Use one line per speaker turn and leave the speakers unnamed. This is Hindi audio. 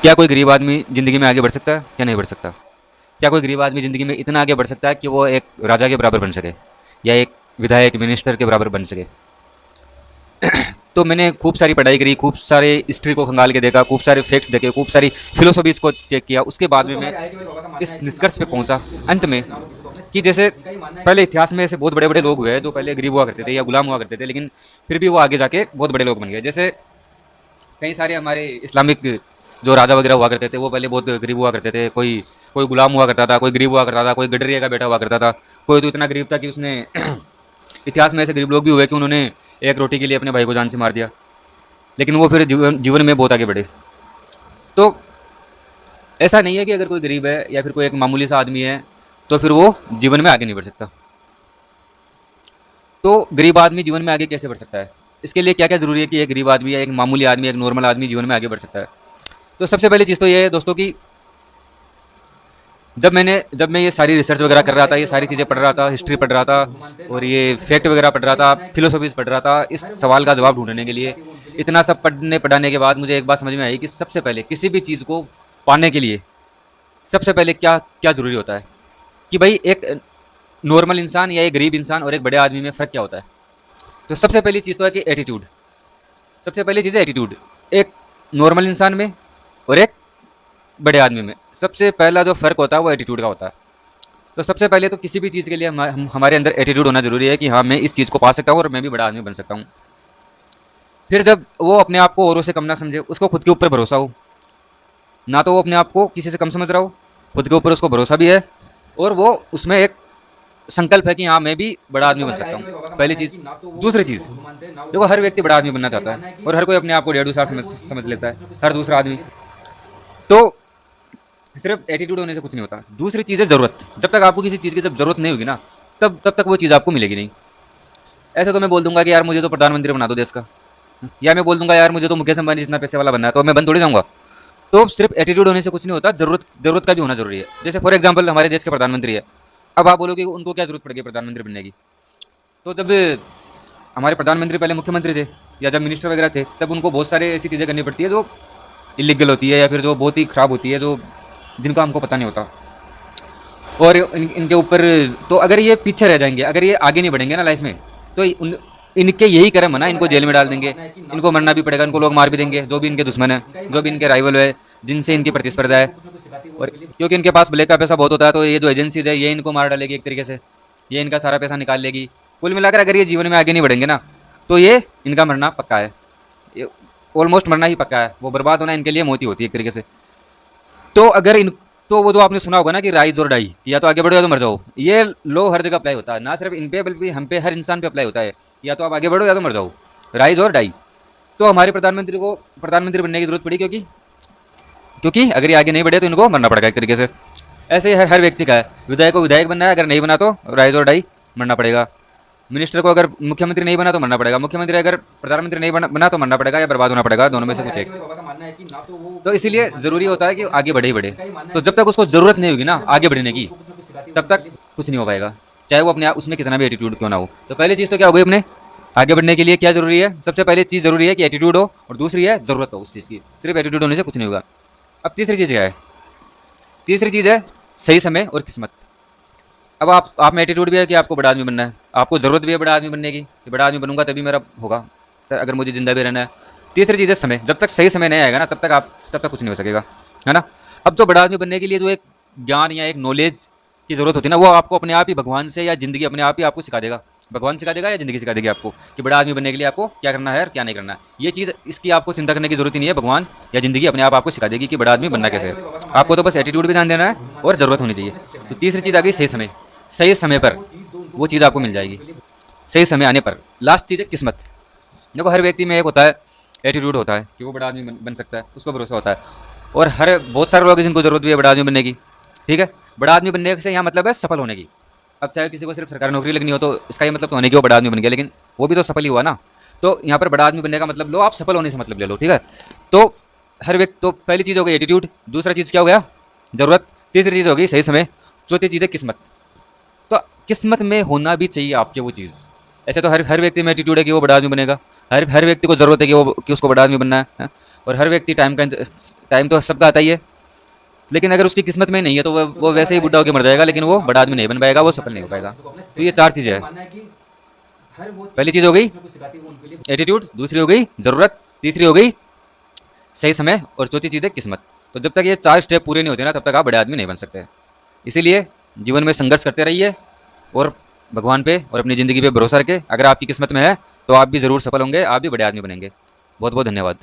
क्या कोई गरीब आदमी ज़िंदगी में आगे बढ़ सकता है या नहीं बढ़ सकता? क्या कोई गरीब आदमी ज़िंदगी में इतना आगे बढ़ सकता है कि वो एक राजा के बराबर बन सके या एक विधायक मिनिस्टर के बराबर बन सके? तो मैंने खूब सारी पढ़ाई करी, खूब सारे हिस्ट्री को खंगाल के देखा, खूब सारे फैक्ट्स देखे, खूब सारी फिलोसफीज़ को चेक किया। उसके बाद में मैं इस निष्कर्ष पे पहुंचा अंत में कि जैसे पहले इतिहास में ऐसे बहुत बड़े बड़े लोग हुए हैं जो पहले गरीब हुआ करते थे या गुलाम हुआ करते थे, लेकिन फिर भी वो आगे जाके बहुत बड़े लोग बन गए। जैसे कई सारे हमारे इस्लामिक जो राजा वगैरह हुआ करते थे वो पहले बहुत गरीब हुआ करते थे। कोई कोई गुलाम हुआ करता था, कोई गरीब हुआ करता था, कोई गडरिया का बेटा हुआ करता था, कोई तो इतना गरीब था कि उसने इतिहास में ऐसे गरीब लोग भी हुए कि उन्होंने एक रोटी के लिए अपने भाई को जान से मार दिया, लेकिन वो फिर जीवन में बहुत आगे बढ़े। तो ऐसा नहीं है कि अगर कोई गरीब है या फिर कोई एक मामूली सा आदमी है तो फिर वो जीवन में आगे नहीं बढ़ सकता। तो गरीब आदमी जीवन में आगे कैसे बढ़ सकता है? इसके लिए क्या क्या ज़रूरी है कि एक गरीब आदमी या एक मामूली आदमी, एक नॉर्मल आदमी जीवन में आगे बढ़ सकता है? तो सबसे पहली चीज़ तो ये है दोस्तों कि जब मैं ये सारी रिसर्च वगैरह कर रहा था, ये सारी चीज़ें पढ़ रहा था, हिस्ट्री पढ़ रहा था और ये फैक्ट वगैरह पढ़ रहा था, फिलोसफीज पढ़ रहा था, इस सवाल का जवाब ढूंढने के लिए इतना सब पढ़ने पढ़ाने के बाद मुझे एक बात समझ में आई कि सबसे पहले किसी भी चीज़ को पाने के लिए सबसे पहले क्या क्या ज़रूरी होता है कि भाई एक नॉर्मल इंसान या एक गरीब इंसान और एक बड़े आदमी में फ़र्क क्या होता है? तो सबसे पहली चीज़ तो है कि एटीट्यूड। सबसे पहली चीज़ है एटीट्यूड। एक नॉर्मल इंसान में और एक बड़े आदमी में सबसे पहला जो फ़र्क होता है वो एटीट्यूड का होता है। तो सबसे पहले तो किसी भी चीज़ के लिए हमारे अंदर एटीट्यूड होना ज़रूरी है कि हाँ, मैं इस चीज़ को पा सकता हूँ और मैं भी बड़ा आदमी बन सकता हूँ। फिर जब वो अपने आप को औरों से कम ना समझे, उसको खुद के ऊपर भरोसा हो, ना तो वो अपने आप को किसी से कम समझ रहा हो, खुद के ऊपर उसको भरोसा भी है और वो उसमें एक संकल्प है कि हाँ, मैं भी बड़ा आदमी बन सकता हूँ, पहली चीज़। दूसरी चीज़, देखो हर व्यक्ति बड़ा आदमी बनना चाहता है और हर कोई अपने आप को डेढ़ साल समझ लेता है, हर दूसरा आदमी। तो सिर्फ एटीट्यूड होने से कुछ नहीं होता। दूसरी चीज़ है ज़रूरत। जब तक आपको किसी चीज़ की जब ज़रूरत नहीं होगी ना, तब तक वो चीज़ आपको मिलेगी नहीं। ऐसे तो मैं बोल दूंगा कि यार मुझे तो प्रधानमंत्री बना दो देश का, या मैं बोल दूंगा यार मुझे तो मुकेश अंबानी जितना पैसे वाला बनना है, तो मैं बन थोड़ी जाऊंगा। तो सिर्फ एटीट्यूड होने से कुछ नहीं होता, ज़रूरत का भी होना जरूरी है। जैसे फॉर एग्जाम्पल हमारे देश के प्रधानमंत्री है, अब आप बोलोगे उनको क्या जरूरत पड़ेगी प्रधानमंत्री बनने की? तो जब हमारे प्रधानमंत्री पहले मुख्यमंत्री थे या जब मिनिस्टर वगैरह थे, तब उनको बहुत सारे ऐसी चीज़ें करनी पड़ती है जो इलीगल होती है या फिर जो बहुत ही ख़राब होती है, जो जिनका हमको पता नहीं होता। और इनके ऊपर तो अगर ये पीछे रह जाएंगे, अगर ये आगे नहीं बढ़ेंगे ना लाइफ में, तो इनके यही कर्म है ना, इनको जेल में डाल देंगे, इनको मरना भी पड़ेगा, इनको लोग मार भी देंगे, जो भी इनके दुश्मन है, जो भी इनके राइवल है, जिनसे इनकी प्रतिस्पर्धा है। और क्योंकि इनके पास ब्लैक का पैसा बहुत होता है, तो ये जो एजेंसीज है ये इनको मार डालेगी एक तरीके से, ये इनका सारा पैसा निकाल लेगी। कुल मिलाकर अगर ये जीवन में आगे नहीं बढ़ेंगे ना, तो ये इनका मरना पक्का है, ये ऑलमोस्ट मरना ही पक्का है। वो बर्बाद होना इनके लिए मौत ही होती है एक तरीके से। तो अगर इन तो वो जो आपने सुना होगा ना कि राइज और डाई, या तो आगे बढ़ो या तो मर जाओ, ये लो हर जगह अप्लाई होता है, ना सिर्फ इन पे बल्कि हम पे, हर इंसान पे अप्लाई होता है। या तो आप आगे बढ़ो या तो मर जाओ, राइज और डाई। तो हमारे प्रधानमंत्री को प्रधानमंत्री बनने की जरूरत पड़ी, क्योंकि क्योंकि अगर ये आगे नहीं बढ़े तो इनको मरना पड़ेगा एक तरीके से। ऐसे ही हर व्यक्ति का है, विधायक को विधायक बनना है, अगर नहीं बना तो राइज और डाई, मरना पड़ेगा। मिनिस्टर को अगर मुख्यमंत्री नहीं बना तो मरना पड़ेगा, मुख्यमंत्री अगर प्रधानमंत्री नहीं बना तो मरना पड़ेगा या बर्बाद होना पड़ेगा, दोनों में से कुछ एक। तो इसीलिए ज़रूरी होता है कि आगे बढ़े ही बढ़े। तो जब तक उसको ज़रूरत नहीं होगी ना आगे बढ़ने की, तब तक कुछ नहीं हो पाएगा, चाहे वो अपने आप उसमें कितना भी एटीट्यूड क्यों ना हो। तो पहली चीज़ तो क्या हो गई, अपने आगे बढ़ने के लिए क्या ज़रूरी है? सबसे पहले चीज़ ज़रूरी है कि एटीट्यूड हो, और दूसरी है ज़रूरत हो उस चीज़ की। सिर्फ एटीट्यूड होने से कुछ नहीं होगा। अब तीसरी चीज़ क्या है? तीसरी चीज़ है सही समय और किस्मत। अब आप में एटीट्यूड भी है कि आपको बड़ा आदमी बनना है, आपको ज़रूरत भी है बड़ा आदमी बनने की, कि बड़ा आदमी बनूंगा तभी मेरा होगा, अगर मुझे जिंदा भी रहना है। तीसरी चीज़ है समय। जब तक सही समय नहीं आएगा ना, तब तक कुछ नहीं हो सकेगा, है ना। अब जो बड़ा आदमी बनने के लिए जो एक ज्ञान या एक नॉलेज की ज़रूरत होती है ना, वो आपको अपने आप ही भगवान से या ज़िंदगी अपने आप ही आपको सिखा देगा। भगवान सिखा देगा या ज़िंदगी सिखा देगी आपको कि बड़ा आदमी बनने के लिए आपको क्या करना है और क्या नहीं करना है। ये चीज़, इसकी आपको चिंता करने की जरूरत ही नहीं है, भगवान या ज़िंदगी अपने आप आपको सिखा देगी कि बड़ा आदमी बनना कैसे है। आपको तो बस एटीट्यूड भी ध्यान देना है और ज़रूरत होनी चाहिए। तो तीसरी चीज़ आ गई सही समय। सही समय पर वो चीज़ आपको मिल जाएगी, सही समय आने पर। लास्ट चीज़ है किस्मत। देखो हर व्यक्ति में एक होता है एटीट्यूड होता है कि वो बड़ा आदमी बन सकता है, उसको भरोसा होता है, और बहुत सारे लोग हैं जिनको ज़रूरत भी है बड़ा आदमी बनने की। ठीक है, बड़ा आदमी बनने से यहाँ मतलब है सफल होने की। अब चाहे किसी को सिर्फ सरकारी नौकरी लगनी हो तो इसका ये मतलब तो होने की वो बड़ा आदमी बन गया, लेकिन वो भी तो सफल ही हुआ ना। तो यहाँ पर बड़ा आदमी बनने का मतलब लो, आप सफल होने से मतलब ले लो। ठीक है, तो हर व्यक्ति, तो पहली चीज़ हो गई एटीट्यूड, दूसरा चीज़ क्या हो गया ज़रूरत, तीसरी चीज़ हो गई सही समय, चौथी चीज़ है किस्मत। तो किस्मत में होना भी चाहिए आपके वो चीज़। ऐसे तो हर व्यक्ति में एटीट्यूड है कि वो बड़ा आदमी बनेगा, हर व्यक्ति को ज़रूरत है कि उसको बड़ा आदमी बनना है। और हर व्यक्ति टाइम तो सबका आता ही है, लेकिन अगर उसकी किस्मत में नहीं है तो वो वैसे ही बुढ़ा होकर मर जाएगा, लेकिन वो बड़ा आदमी नहीं बन पाएगा, वो सफल नहीं हो पाएगा। तो ये 4 चीज़ें हैं। पहली चीज़ हो गई एटीट्यूड, दूसरी हो गई ज़रूरत, तीसरी हो गई सही समय, और चौथी चीज़ है किस्मत। तो जब तक ये 4 स्टेप पूरे नहीं होते ना, तब तक आप बड़े आदमी नहीं बन सकते। इसीलिए जीवन में संघर्ष करते रहिए और भगवान पे और अपनी ज़िंदगी पे भरोसा रखें। अगर आपकी किस्मत में है तो आप भी ज़रूर सफल होंगे, आप भी बड़े आदमी बनेंगे। बहुत बहुत धन्यवाद।